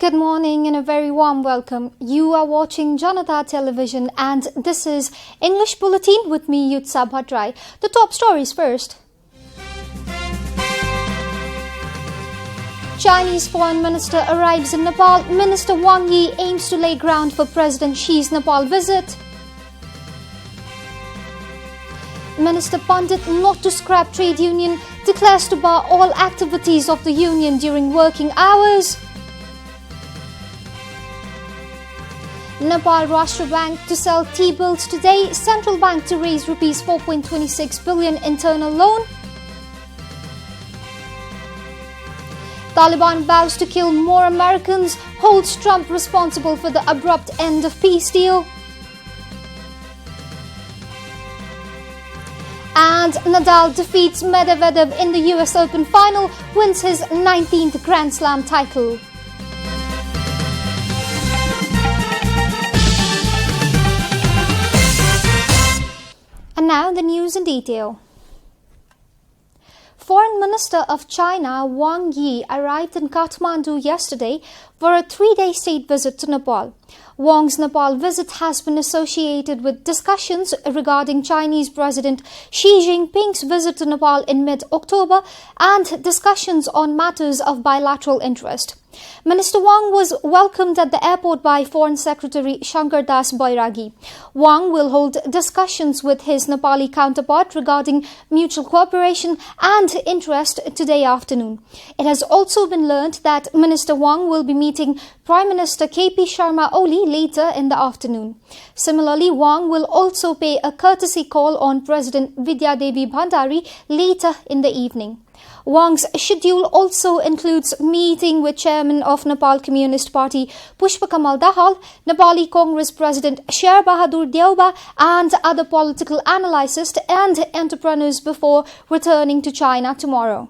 Good morning and a very warm welcome. You are watching Janata Television and this is English Bulletin with me, Bhadra. The top stories first. Chinese Foreign Minister arrives in Nepal. Minister Wang Yi aims to lay ground for President Xi's Nepal visit. Minister Pandit not to scrap trade union, declares to bar all activities of the union during working hours. Nepal Rashtra Bank to sell T-bills today. Central Bank to raise rupees 4.26 billion internal loan. Taliban vows to kill more Americans, holds Trump responsible for the abrupt end of peace deal. And Nadal defeats Medvedev in the US Open final, wins his 19th Grand Slam title. And now the news in detail. Foreign Minister of China Wang Yi arrived in Kathmandu yesterday for a 3-day state visit to Nepal. Wang's Nepal visit has been associated with discussions regarding Chinese President Xi Jinping's visit to Nepal in mid-October and discussions on matters of bilateral interest. Minister Wang was welcomed at the airport by Foreign Secretary Shankar Das Bairagi. Wang will hold discussions with his Nepali counterpart regarding mutual cooperation and interest today afternoon. It has also been learned that Minister Wang will be meeting Prime Minister KP Sharma Oli later in the afternoon. Similarly, Wang will also pay a courtesy call on President Vidya Devi Bhandari later in the evening. Wang's schedule also includes meeting with Chairman of Nepal Communist Party Pushpakamal Dahal, Nepali Congress President Sher Bahadur Deuba and other political analysts and entrepreneurs before returning to China tomorrow.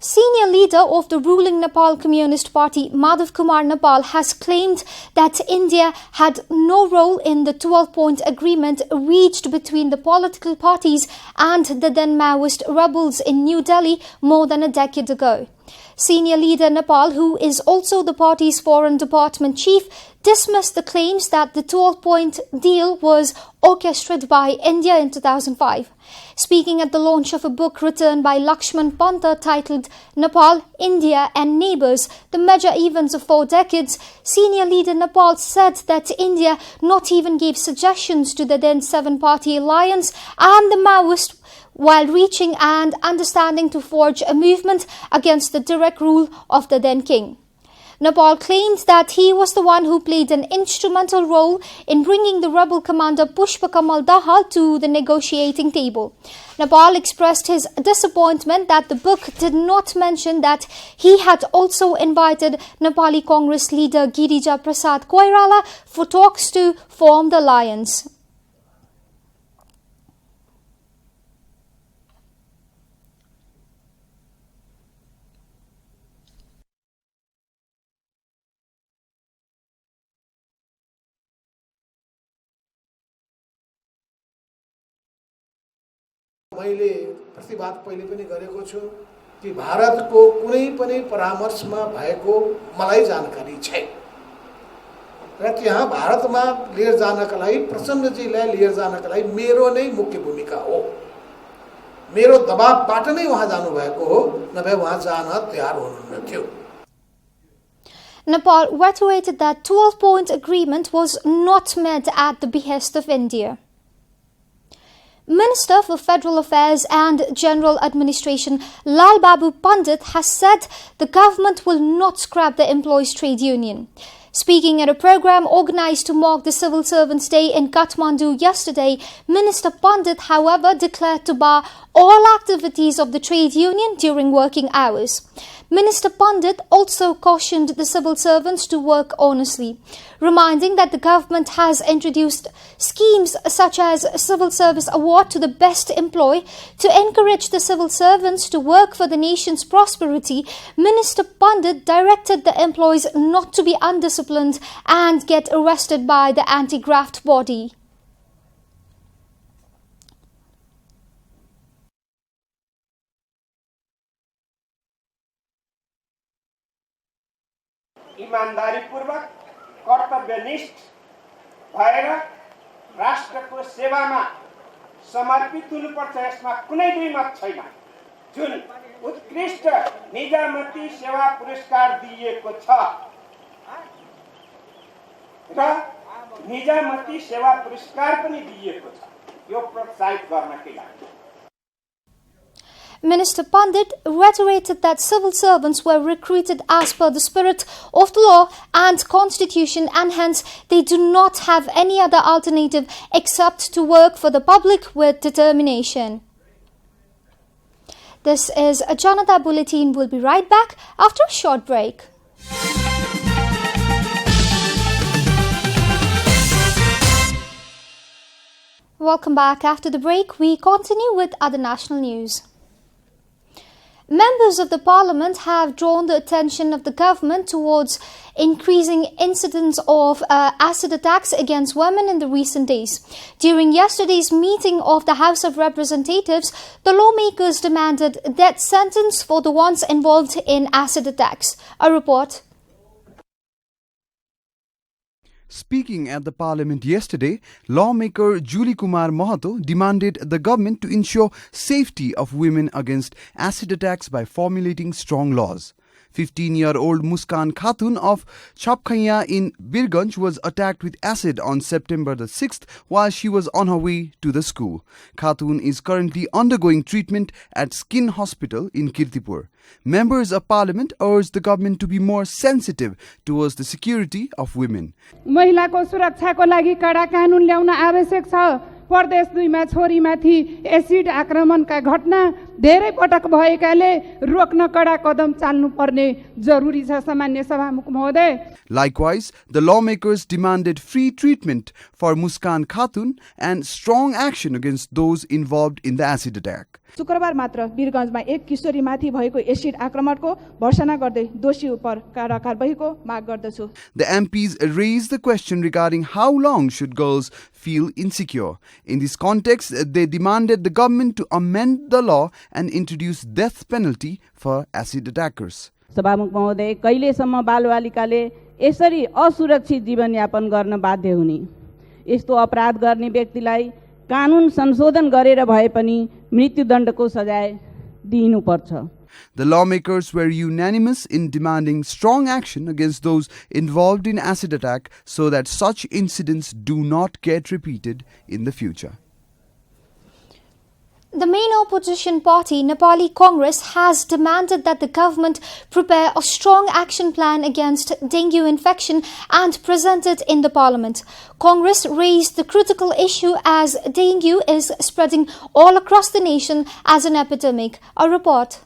Senior leader of the ruling Nepal Communist Party, Madhav Kumar Nepal, has claimed that India had no role in the 12-point agreement reached between the political parties and the then Maoist rebels in New Delhi more than a decade ago. Senior leader Nepal, who is also the party's foreign department chief, dismissed the claims that the 12-point deal was orchestrated by India in 2005. Speaking at the launch of a book written by Lakshman Panta titled Nepal, India and Neighbours, the Major Events of 4 Decades, senior leader Nepal said that India not even gave suggestions to the then 7-party alliance and the Maoists while reaching an understanding to forge a movement against the direct rule of the then king. Nepal claimed that he was the one who played an instrumental role in bringing the rebel commander Pushpakamal Dahal to the negotiating table. Nepal expressed his disappointment that the book did not mention that he had also invited Nepali Congress leader Girija Prasad Koirala for talks to form the alliance. मैले प्रतिवाद पहिले पनि गरेको छु कि भारतको कुनै पनि परामर्शमा भएको मलाई जानकारी छैन र त्यहाँ भारतमा लिएर जानका लागि प्रचण्डजीलाई लिएर जानका लागि मेरो नै मुख्य भूमिका हो। मेरो दबावबाट नै उहाँ जानु भएको हो, नभए उहाँ जान तयार हुनुहुन्न थियो। Nepal reiterated that 12-point agreement was not met at the behest of India. Minister for Federal Affairs and General Administration Lal Babu Pandit has said the government will not scrap the employees' trade union. Speaking at a program organized to mark the Civil Servants' Day in Kathmandu yesterday, Minister Pandit, however, declared to bar all activities of the trade union during working hours. Minister Pandit also cautioned the civil servants to work honestly, reminding that the government has introduced schemes such as Civil Service Award to the best employee to encourage the civil servants to work for the nation's prosperity. Minister Pandit directed the employees not to be undisciplined and get arrested by the anti-graft body. इमानदारीपूर्वक कर्तव्यनिष्ठ भएर राष्ट्रको सेवामा समर्पित हुनुपर्छ। यसमा कुनै दुई मत छैन। जुन उत्कृष्ट निजामती सेवा पुरस्कार दिइएको छ र निजामती सेवा पुरस्कार पनि दिइएको छ, यो प्रोत्साहित गर्नकै लागि। Minister Pandit reiterated that civil servants were recruited as per the spirit of the law and constitution, and hence they do not have any other alternative except to work for the public with determination. This is a Janata Bulletin. We'll be right back after a short break. Welcome back. After the break, we continue with other national news. Members of the Parliament have drawn the attention of the government towards increasing incidents of acid attacks against women in the recent days. During yesterday's meeting of the House of Representatives, the lawmakers demanded a death sentence for the ones involved in acid attacks. A report. Speaking at the Parliament yesterday, lawmaker Julie Kumar Mahato demanded the government to ensure safety of women against acid attacks by formulating strong laws. 15-year-old Muskan Khatun of Chapkhaya in Birganj was attacked with acid on September the 6th while she was on her way to the school. Khatun is currently undergoing treatment at Skin Hospital in Kirtipur. Members of Parliament urged the government to be more sensitive towards the security of women. महिलाको सुरक्षाको लागि कडा कानुन ल्याउन आवश्यक छ। प्रदेश 2 मा छोरीमाथि acid आक्रमणका घटना धेरै पटक भएकाले रोक्न कडा कदम चाल्नुपर्ने जरुरी छ। सामान्य सभामुख महोदय, Likewise, the lawmakers demanded free treatment for Muskan Khatun and strong action against those involved in the acid attack. शुक्रबार मात्र वीरगञ्जमा एक किशोरीमाथि भएको एसिड आक्रमणको भर्सना गर्दै दोषी उप कडा कारबाहीको माग गर्दछु। The MPs raised the question regarding how long should girls feel insecure. In this context, they demanded the government to amend the law and introduce death penalty for acid attackers. सभामुख महोदय, कहिलेसम्म बालबालिकाले यसरी असुरक्षित जीवनयापन गर्न बाध्य हुने? यस्तो अपराध गर्ने व्यक्तिलाई कानुन संशोधन गरेर भए पनि मृत्युदण्डको सजाय दिनुपर्छ। The lawmakers were unanimous in demanding strong action against those involved in acid attack so that such incidents do not get repeated in the future. The main opposition party, Nepali Congress, has demanded that the government prepare a strong action plan against dengue infection and present it in the parliament. Congress raised the critical issue as dengue is spreading all across the nation as an epidemic. A report.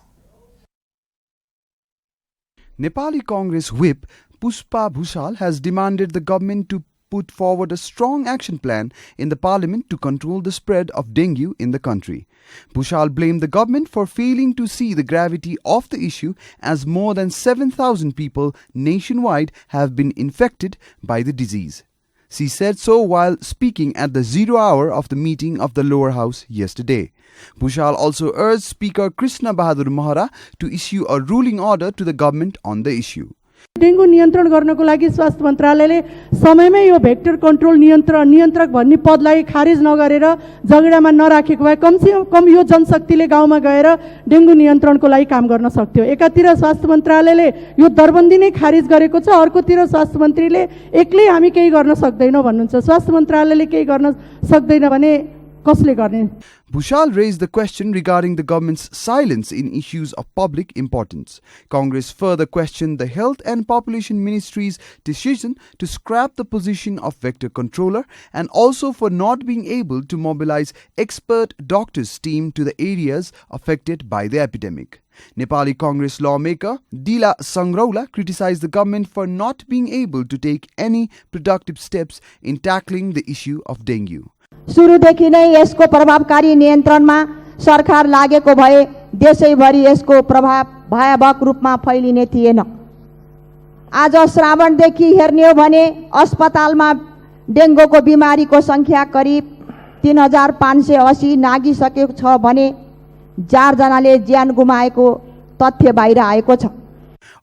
Nepali Congress whip Puspa Bhushal has demanded the government to put forward a strong action plan in the parliament to control the spread of dengue in the country. Bhushal blamed the government for failing to see the gravity of the issue as more than 7,000 people nationwide have been infected by the disease. She said so while speaking at the 0 hour of the meeting of the lower house yesterday. Bhushal also urged Speaker Krishna Bhadra Mahara to issue a ruling order to the government on the issue. Dengue नियन्त्रण गर्नको लागि स्वास्थ्य मन्त्रालयले समयमै यो vector control नियन्त्रक भन्ने पदलाई खारिज नगरेर जगडामा नराखेको भए कम यो जनशक्तिले गाउँमा गएर डेंगू नियन्त्रणको लागि काम गर्न सक्थ्यो। एकातिर स्वास्थ्य मन्त्रालयले यो दरबन्दी नै खारिज गरेको छ, अर्कोतिर स्वास्थ्य मन्त्रीले एक्लै हामी केही गर्न सक्दैनौँ भन्नुहुन्छ। स्वास्थ्य मन्त्रालयले केही गर्न सक्दैन भने कसले गर्ने? Bhushal raised the question regarding the government's silence in issues of public importance. Congress further questioned the Health and Population Ministry's decision to scrap the position of vector controller and also for not being able to mobilize expert doctors' team to the areas affected by the epidemic. Nepali Congress lawmaker Dila Sangraula criticized the government for not being able to take any productive steps in tackling the issue of dengue. सुरुदेखि नै यसको प्रभावकारी नियन्त्रणमा सरकार लागेको भए देशैभरि यसको प्रभाव भयावह रूपमा फैलिने थिएन। आज श्रावणदेखि हेर्ने हो भने अस्पतालमा डेंगूको बिमारीको संख्या करिब 3580 नागिसकेको छ भने 4 जनाले ज्यान गुमाएको तथ्य बाहिर आएको छ।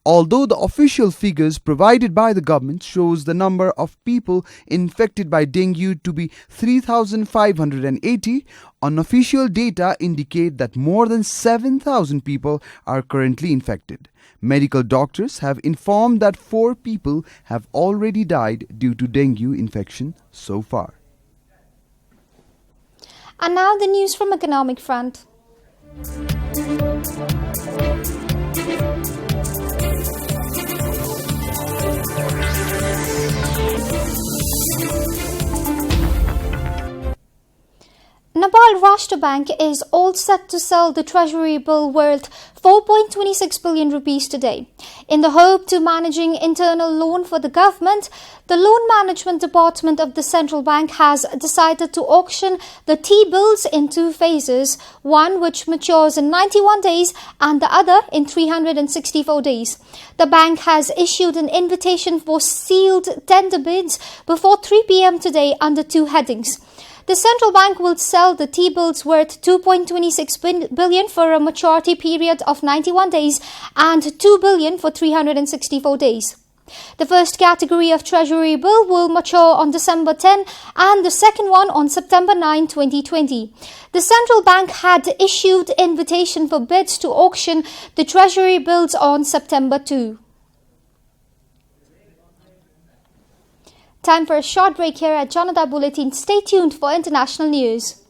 Although the official figures provided by the government shows the number of people infected by dengue to be 3,580, unofficial data indicate that more than 7,000 people are currently infected. Medical doctors have informed that 4 people have already died due to dengue infection so far. And now the news from economic front. Nepal Rashtra Bank is all set to sell the treasury bill worth 4.26 billion rupees today. In the hope to managing internal loan for the government, the Loan Management Department of the Central Bank has decided to auction the T-bills in 2 phases, one which matures in 91 days and the other in 364 days. The bank has issued an invitation for sealed tender bids before 3 p.m. today under 2 headings. The central bank will sell the T-bills worth 2.26 billion for a maturity period of 91 days and 2 billion for 364 days. The first category of treasury bill will mature on December 10 and the second one on September 9, 2020. The central bank had issued invitation for bids to auction the treasury bills on September 2. Time for a short break here at Janata Bulletin. Stay tuned for international news.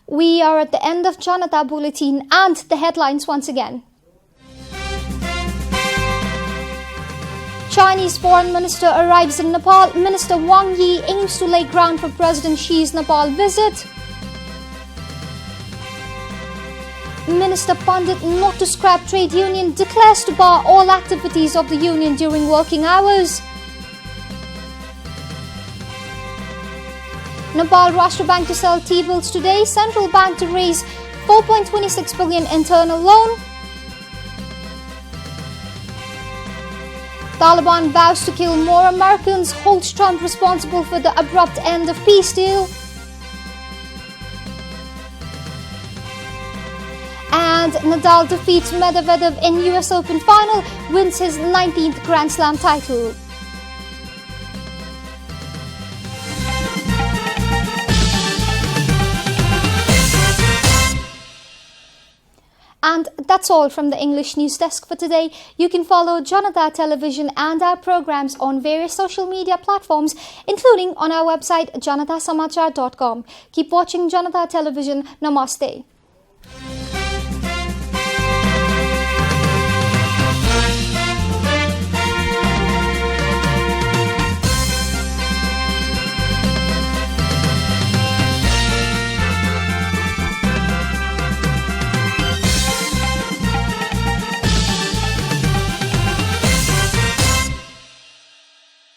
We are at the end of Janata Bulletin and the headlines once again. Chinese Foreign Minister arrives in Nepal. Minister Wang Yi aims to lay ground for President Xi's Nepal visit. Minister Pandit not to scrap trade union declares to bar all activities of the union during working hours. Nepal Rashtra Bank to sell T-bills today. Central Bank to raise 4.26 billion internal loan. Taliban vows to kill more Americans, holds Trump responsible for the abrupt end of peace deal. And Nadal defeats Medvedev in US Open final, wins his 19th Grand Slam title. And that's all from the English News Desk for today. You can follow Janata Television and our programs on various social media platforms, including on our website janatasamachar.com. Keep watching Janata Television. Namaste.